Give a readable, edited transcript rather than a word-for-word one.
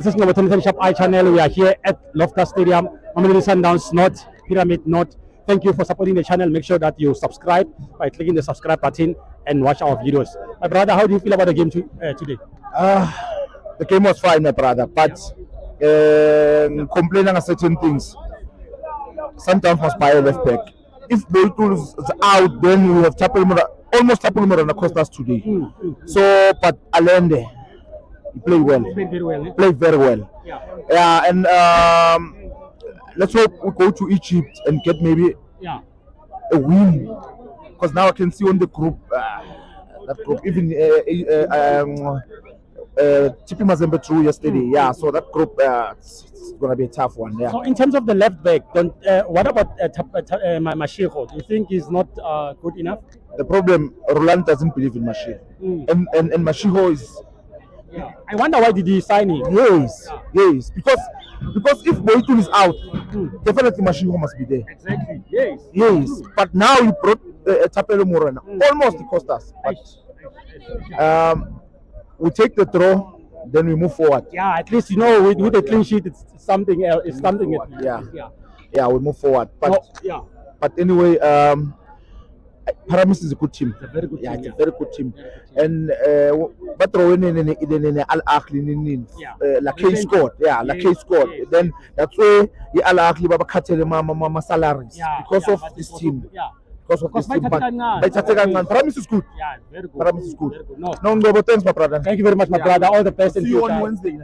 This is Mamelodi Shop iChannel. We are here at Loftus Stadium, Mamelodi Sundowns North, Pyramid North. Thank you for supporting the channel. Make sure that you subscribe by clicking the subscribe button and watch our videos. My brother, how do you feel about the game today? The game was fine, my brother, but complaining on certain things. Sundowns must buy a left back. If Boytool is out, then we have almost Tapulmura cost us today. So, but Allende, he played well. Played very well. Yeah, and let's hope we go to Egypt and get maybe a win. Because now I can see on the group, that group, even Tipi Mazembe through yesterday. Yeah, so that group it's gonna be a tough one. Yeah. So in terms of the left back, what about Mashiro? Do you think he's not good enough? The problem, Roland doesn't believe in Mashiro, and Mashiro is. Yeah. I wonder why did he sign him? Yes, because if Boytool is out, definitely Mashiro must be there. Exactly. Yes. But now he brought Tapelo Morena. Almost it cost us. But we take the draw, then we move forward. Yeah, at least with a clean sheet, it's something else. It's something. Yeah, we move forward. But but anyway, Paramis is a good team. It's a very good team. It's a very good team. And but Al Ahly Lake scored. Yeah, Lake scored. Then that's why Al Ahly Baba Katele Mama salaries because of this team. Because of this team. But Paramis is good. Yeah, very good. Paramis is good. No, thanks, my brother. Thank you very much, my brother. All the best in See you future. on Wednesday.